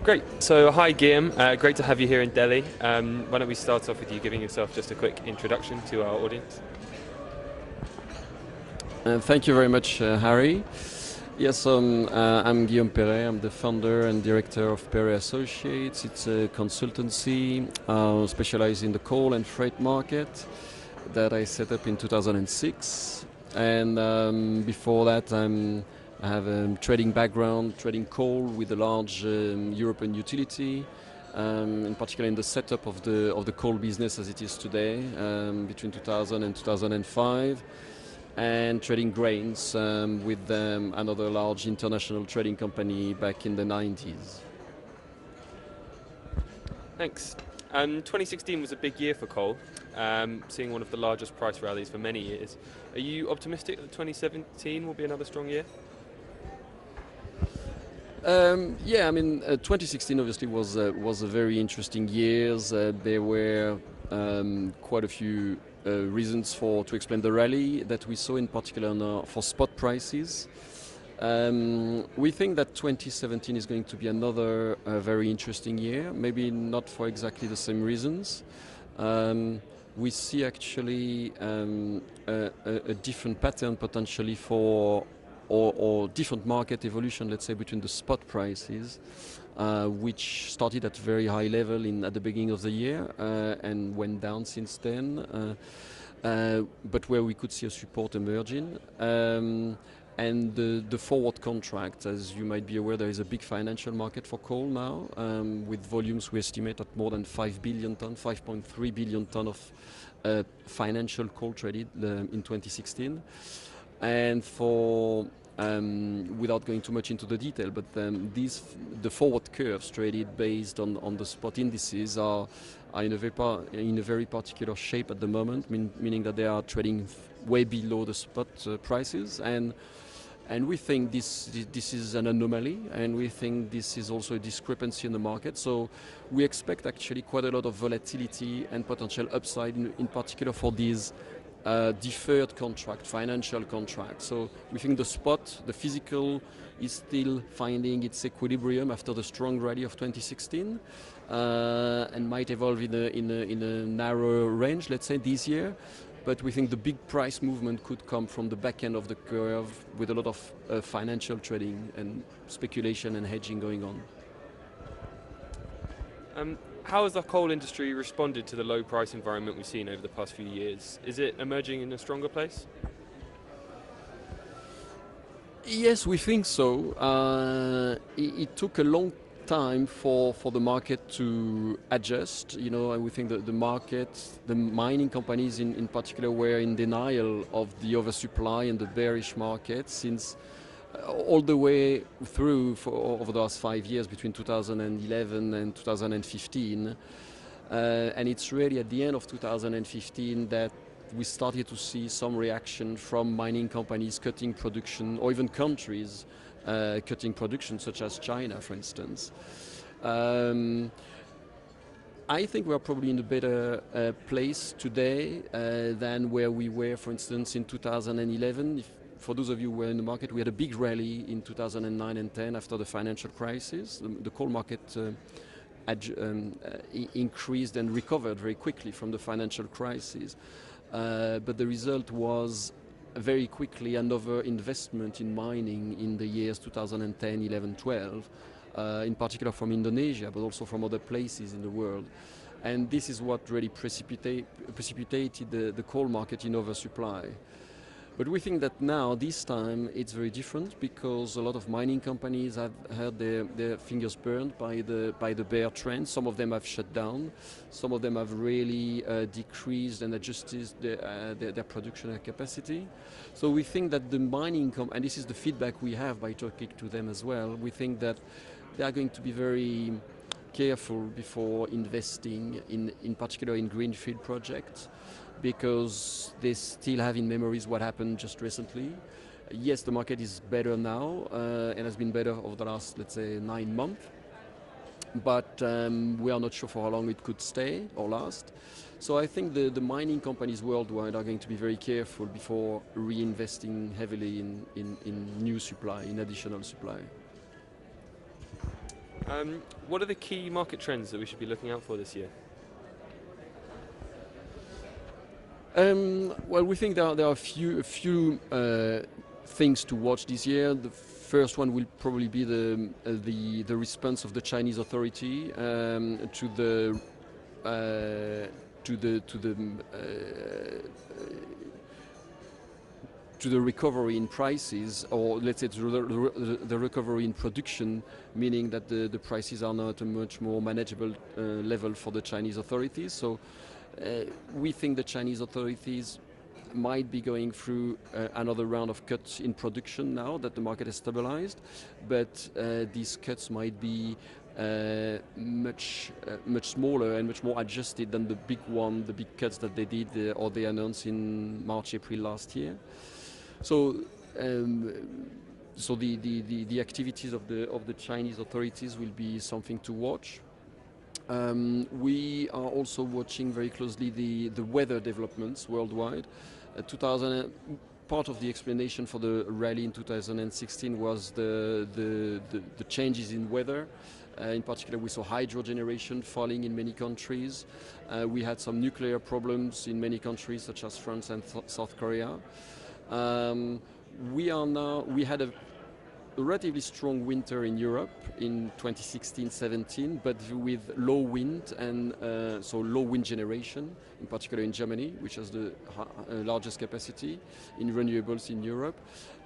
Great. So, hi Guillaume. Great to have you here in Delhi. Why don't we start off with you giving yourself just a quick introduction to our audience? Thank you very much, Harry. Yes, I'm Guillaume Perret. I'm the founder and director of Perret Associates. It's a consultancy specialized in the coal and freight market that I set up in 2006. And before that, I have a trading background, trading coal with a large European utility, in particular in the setup of the coal business as it is today, between 2000 and 2005. And trading grains with another large international trading company back in the 90s. Thanks. 2016 was a big year for coal, seeing one of the largest price rallies for many years. Are you optimistic that 2017 will be another strong year? Yeah, I mean, 2016 obviously was a very interesting year. There were quite a few reasons to explain the rally that we saw, in particular for spot prices. We think that 2017 is going to be another very interesting year, maybe not for exactly the same reasons. We see actually a different pattern potentially or different market evolution, let's say, between the spot prices, which started at very high level at the beginning of the year and went down since then, but where we could see a support emerging. And the forward contract, as you might be aware, there is a big financial market for coal now, with volumes we estimate at more than 5 billion tonnes, 5.3 billion tonnes of financial coal traded in 2016. And without going too much into the detail, but the forward curves traded based on the spot indices are in a very particular shape at the moment, meaning that they are trading way below the spot prices, and we think this is an anomaly, and we think this is also a discrepancy in the market. So we expect actually quite a lot of volatility and potential upside, in particular for these deferred contract, financial contract. So we think the spot, the physical, is still finding its equilibrium after the strong rally of 2016, and might evolve in a narrow range, let's say, this year. But we think the big price movement could come from the back end of the curve, with a lot of financial trading and speculation and hedging going on. How has the coal industry responded to the low price environment we've seen over the past few years? Is it emerging in a stronger place? Yes, we think so. It took a long time for the market to adjust, and we think that the mining companies in particular, were in denial of the oversupply and the bearish market since all the way through over the last 5 years, between 2011 and 2015. And it's really at the end of 2015 that we started to see some reaction from mining companies cutting production, or even countries cutting production, such as China, for instance. I think we are probably in a better place today than where we were, for instance, in 2011. For those of you who were in the market, we had a big rally in 2009 and 10 after the financial crisis. The coal market increased and recovered very quickly from the financial crisis. But the result was very quickly another investment in mining in the years 2010, 11, 12, in particular from Indonesia, but also from other places in the world. And this is what really precipitated the coal market in oversupply. But we think that now, this time, it's very different, because a lot of mining companies have had their fingers burned by the bear trend. Some of them have shut down. Some of them have really decreased and adjusted their production capacity. So we think that the mining and this is the feedback we have by talking to them as well, we think that they are going to be very careful before investing, in particular in greenfield projects, because they still have in memories what happened just recently. Yes, the market is better now and has been better over the last, let's say, 9 months, but we are not sure for how long it could stay or last. So I think the mining companies worldwide are going to be very careful before reinvesting heavily in new supply, in additional supply. What are the key market trends that we should be looking out for this year? Well, we think there are a few things to watch this year. The first one will probably be the response of the Chinese authority to the recovery in prices, or let's say to the recovery in production, meaning that the prices are now at a much more manageable level for the Chinese authorities. So we think the Chinese authorities might be going through another round of cuts in production now that the market has stabilized, but these cuts might be much smaller and much more adjusted than the big cuts that they did or they announced in March, April last year. So the activities of the Chinese authorities will be something to watch. We are also watching very closely the weather developments worldwide. Part of the explanation for the rally in 2016 was the changes in weather. In particular, we saw hydro generation falling in many countries. We had some nuclear problems in many countries, such as France and South Korea. We had a relatively strong winter in Europe in 2016-17, but with low wind and so low wind generation, in particular in Germany, which has the largest capacity in renewables in Europe,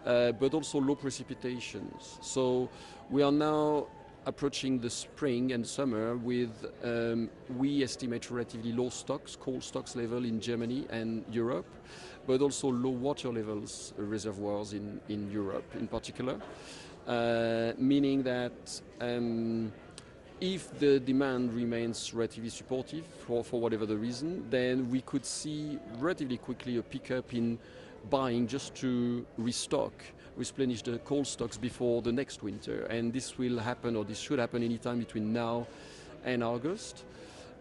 but also low precipitations. So we are now approaching the spring and summer with, we estimate, relatively low stocks, coal stocks level in Germany and Europe, but also low water levels, reservoirs in Europe in particular, meaning that if the demand remains relatively supportive for whatever the reason, then we could see relatively quickly a pickup in buying just to replenish the coal stocks before the next winter. And this will happen, or this should happen, anytime between now and August.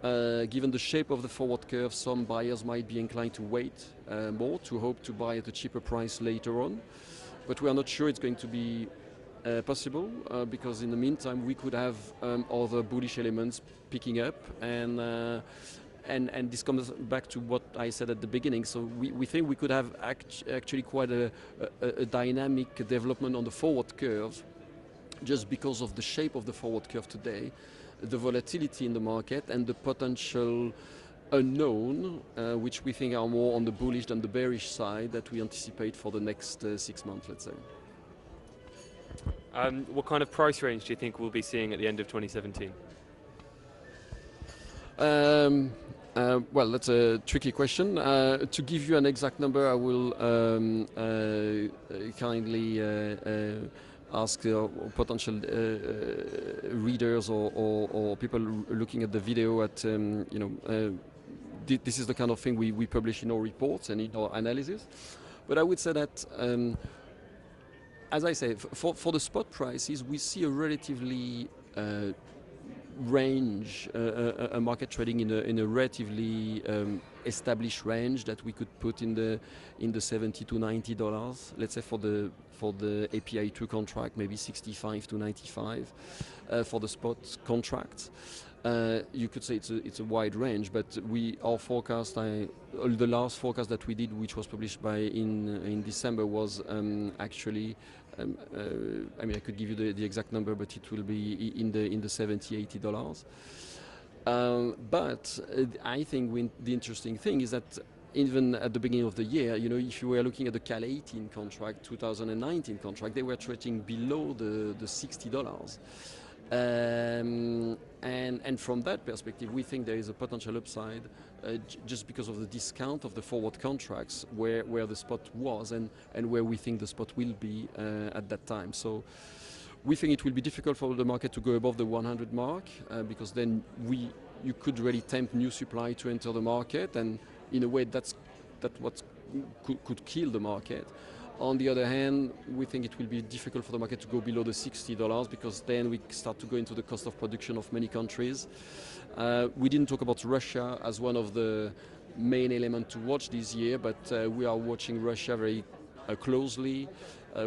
Given the shape of the forward curve, some buyers might be inclined to wait more, to hope to buy at a cheaper price later on. But we are not sure it's going to be possible, because in the meantime we could have other bullish elements picking up, and this comes back to what I said at the beginning. So we think we could have actually quite a dynamic development on the forward curve, just because of the shape of the forward curve today, the volatility in the market, and the potential unknown, which we think are more on the bullish than the bearish side, that we anticipate for the next 6 months, let's say. What kind of price range do you think we'll be seeing at the end of 2017? Well, that's a tricky question. To give you an exact number, I will kindly ask potential readers or people looking at the video at, this is the kind of thing we publish in our reports and in our analysis. But I would say that, as I say, for the spot prices, we see a relatively range, a market trading in a relatively established range that we could put in the $70 to $90. Let's say for the API 2 contract, maybe 65 to 95 for the spot contracts. You could say it's a wide range, but our forecast, the last forecast that we did, which was published in December, was actually. I could give you the exact number, but it will be in the $70, $80. But I think the interesting thing is that even at the beginning of the year, if you were looking at the Cal 18 contract, 2019 contract, they were trading below the $60. And from that perspective, we think there is a potential upside just because of the discount of the forward contracts where the spot was and where we think the spot will be at that time. So we think it will be difficult for the market to go above the 100 mark because then you could really tempt new supply to enter the market, and in a way that's what could kill the market. On the other hand, we think it will be difficult for the market to go below the $60 because then we start to go into the cost of production of many countries. We didn't talk about Russia as one of the main elements to watch this year, but we are watching Russia very closely.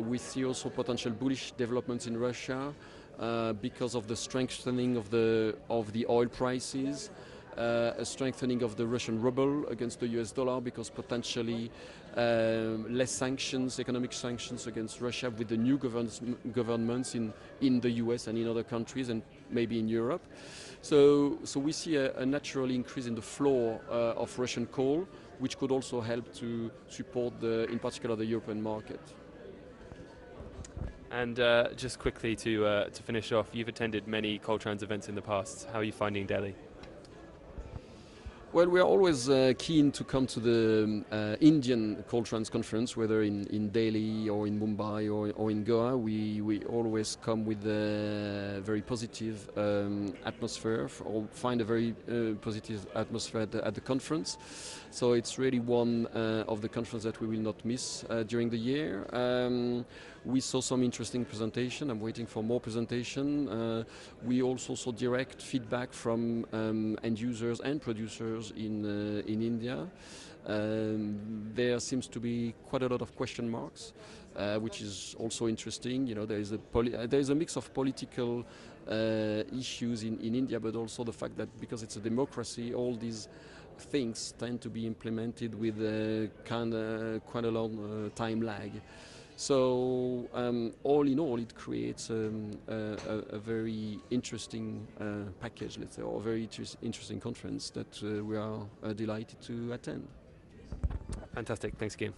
We see also potential bullish developments in Russia. because of the strengthening of the oil prices, a strengthening of the Russian ruble against the US dollar, because potentially less sanctions, economic sanctions against Russia with the new governments in the US and in other countries and maybe in Europe. So we see a natural increase in the flow of Russian coal, which could also help to support, in particular, the European market. And just quickly to finish off, you've attended many Coaltrans events in the past. How are you finding Delhi? Well, we are always keen to come to the Indian Coaltrans conference, whether in Delhi or in Mumbai or in Goa. We always come with a very positive atmosphere, or find a very positive atmosphere at the conference. So it's really one of the conferences that we will not miss during the year. We saw some interesting presentation. I'm waiting for more presentation. We also saw direct feedback from end users and producers in India. There seems to be quite a lot of question marks, which is also interesting. You know, there is a mix of political issues in India, but also the fact that because it's a democracy, all these things tend to be implemented with quite a long time lag. So all in all, it creates a very interesting package, let's say, or a very interesting conference that we are delighted to attend. Fantastic. Thanks, Guillaume.